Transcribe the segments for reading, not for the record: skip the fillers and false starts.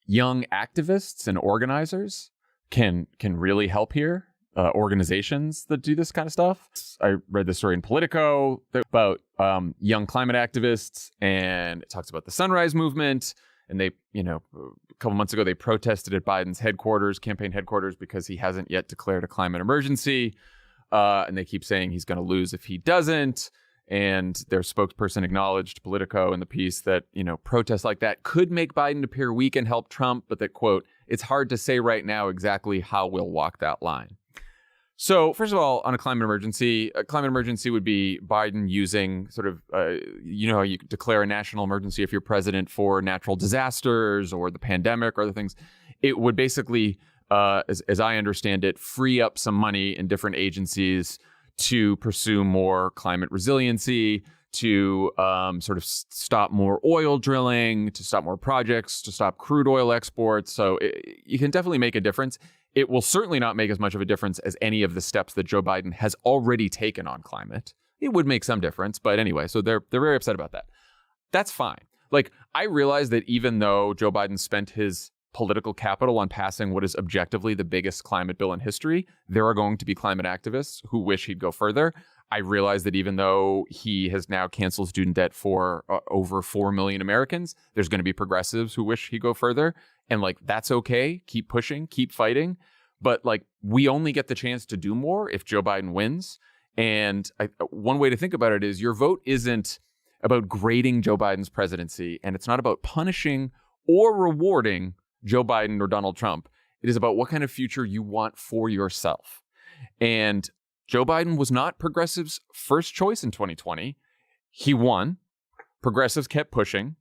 young activists and organizers can really help here. Organizations that do this kind of stuff. I read this story in Politico about young climate activists, and it talks about the Sunrise Movement. And they, a couple months ago, they protested at Biden's campaign headquarters, because he hasn't yet declared a climate emergency. And they keep saying he's going to lose if he doesn't. And their spokesperson acknowledged Politico in the piece that, protests like that could make Biden appear weak and help Trump, but that, quote, it's hard to say right now exactly how we'll walk that line. So first of all, on a climate emergency would be Biden using sort of, how you declare a national emergency if you're president for natural disasters or the pandemic or other things. It would basically, as I understand it, free up some money in different agencies to pursue more climate resiliency, to sort of stop more oil drilling, to stop more projects, to stop crude oil exports. So you can definitely make a difference. It will certainly not make as much of a difference as any of the steps that Joe Biden has already taken on climate. It would make some difference, but anyway, so they're very upset about that. That's fine. Like, I realize that even though Joe Biden spent his political capital on passing what is objectively the biggest climate bill in history, there are going to be climate activists who wish he'd go further. I realize that even though he has now canceled student debt for over 4 million Americans, there's going to be progressives who wish he'd go further. And like, that's okay. Keep pushing, keep fighting. But like, we only get the chance to do more if Joe Biden wins. And one way to think about it is your vote isn't about grading Joe Biden's presidency, and it's not about punishing or rewarding Joe Biden or Donald Trump. It is about what kind of future you want for yourself. And Joe Biden was not progressives' first choice in 2020. He won. Progressives kept pushing.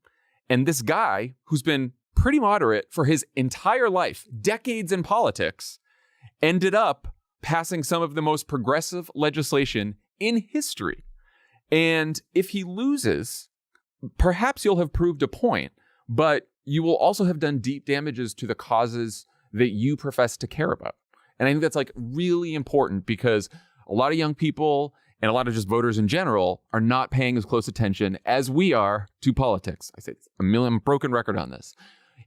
And this guy, who's been pretty moderate for his entire life, decades in politics, ended up passing some of the most progressive legislation in history. And if he loses, perhaps you'll have proved a point, but you will also have done deep damages to the causes that you profess to care about. And I think that's like really important, because a lot of young people and a lot of just voters in general are not paying as close attention as we are to politics. I say it's a broken record on this.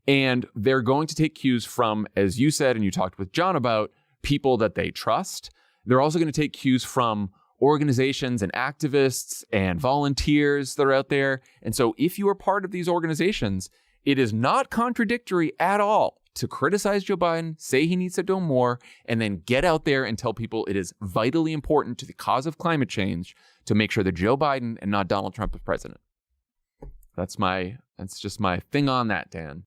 And they're going to take cues from, as you said, and you talked with John about, people that they trust. They're also going to take cues from organizations and activists and volunteers that are out there. And so if you are part of these organizations, it is not contradictory at all to criticize Joe Biden, say he needs to do more, and then get out there and tell people it is vitally important to the cause of climate change to make sure that Joe Biden and not Donald Trump is president. That's just my thing on that, Dan.